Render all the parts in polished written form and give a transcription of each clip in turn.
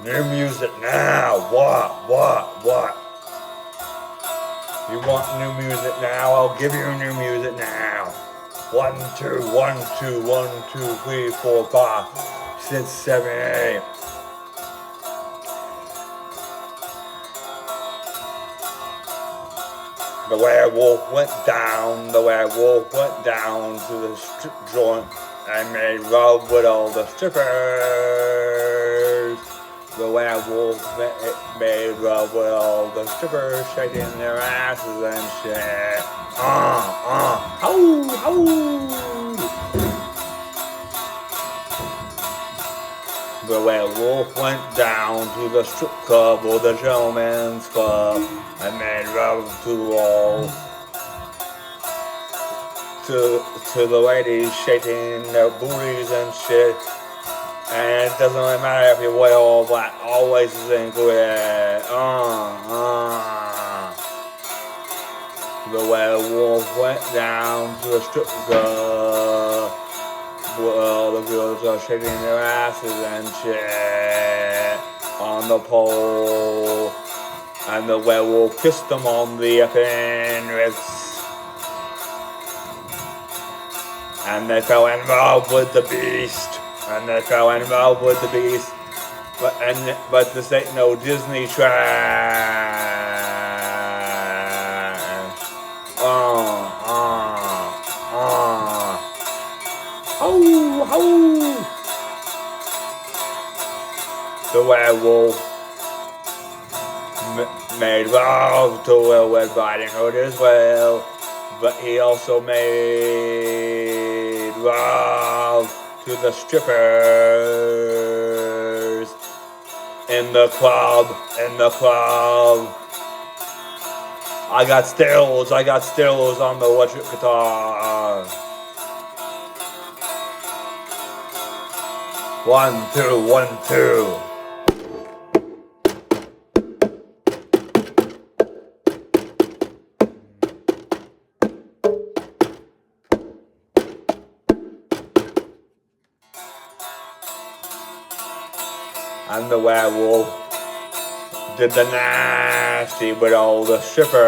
New music now. What? You want new music now? I'll give you new music now. 1, 2, 1, 2, 1, 2, 3, 4, 5, 6, 7, 8. The werewolf went down to the strip joint and made love with all the strippers. The werewolf made love with all the strippers, shaking their asses and shit. The werewolf went down to the strip club or the gentleman's club and made love to the ladies shaking their booties and shit. And it doesn't really matter if you're white or black, always is included. The werewolf went down to the strip club where all the girls are shaking their asses and shit on the pole. And the werewolf kissed them on the effing lips. And they fell in love with the beast. But this ain't no Disney trash. The werewolf made love to Will Red Riding Hood as well, but he also made love to the strippers in the club. I got stills on the electric guitar. 1, 2, 1, 2. And the werewolf did the nasty with all the strippers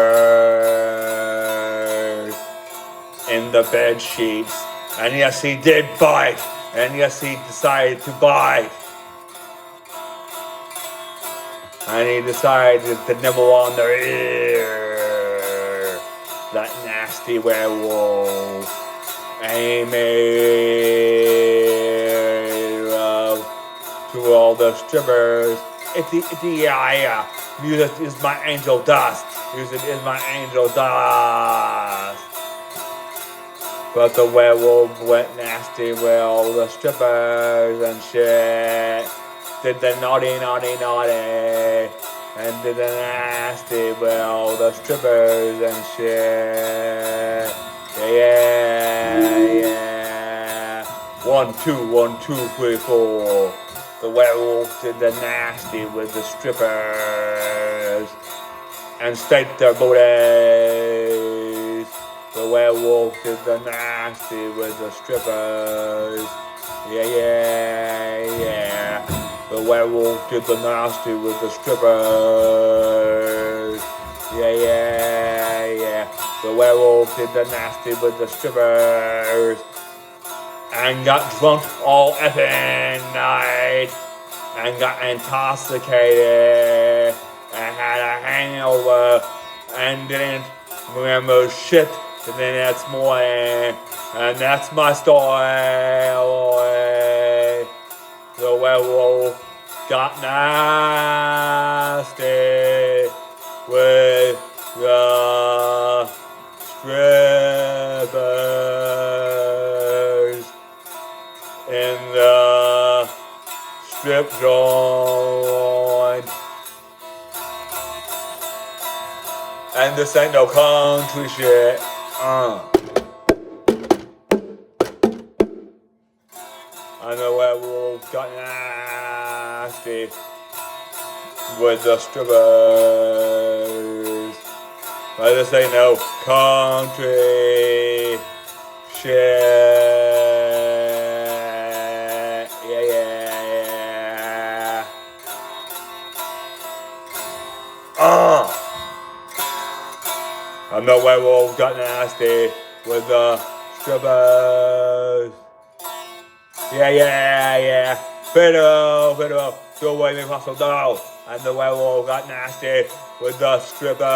in the bed sheets. And yes, he did bite. And yes, he decided to bite. And he decided to nibble on their ear. That nasty werewolf. And he made love to all the strippers. Itty, yeah. Music is my angel dust. But the werewolf went nasty with all the strippers and shit. Did the naughty. And did the nasty with all the strippers and shit. Yeah. 1, 2, 1, 2, 3, 4. The werewolf did the nasty with the strippers and staked their booties. The werewolf did the nasty with the strippers. Yeah. The werewolf did the nasty with the strippers. Yeah. The werewolf did the nasty with the strippers. And got drunk all effing night. And got intoxicated. And had a hangover. And didn't remember shit the next morning. And that's my story. The werewolf got nasty with the strippers in the strip joint. And this ain't no country shit. And the werewolf got nasty with the strippers But this ain't no country shit. Yeah, yeah, yeah. I'm the werewolf, got nasty with the strippers. Yeah, yeah, yeah. Fiddle, fiddle, do away me muscle doll. And the werewolf got nasty with the strippers.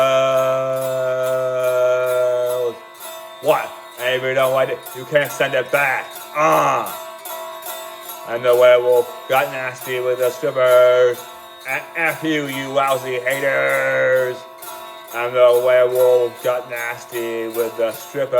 What? And if you don't like it, you can't send it back. And the werewolf got nasty with the strippers. And F you, you lousy haters. And the werewolf got nasty with the strippers.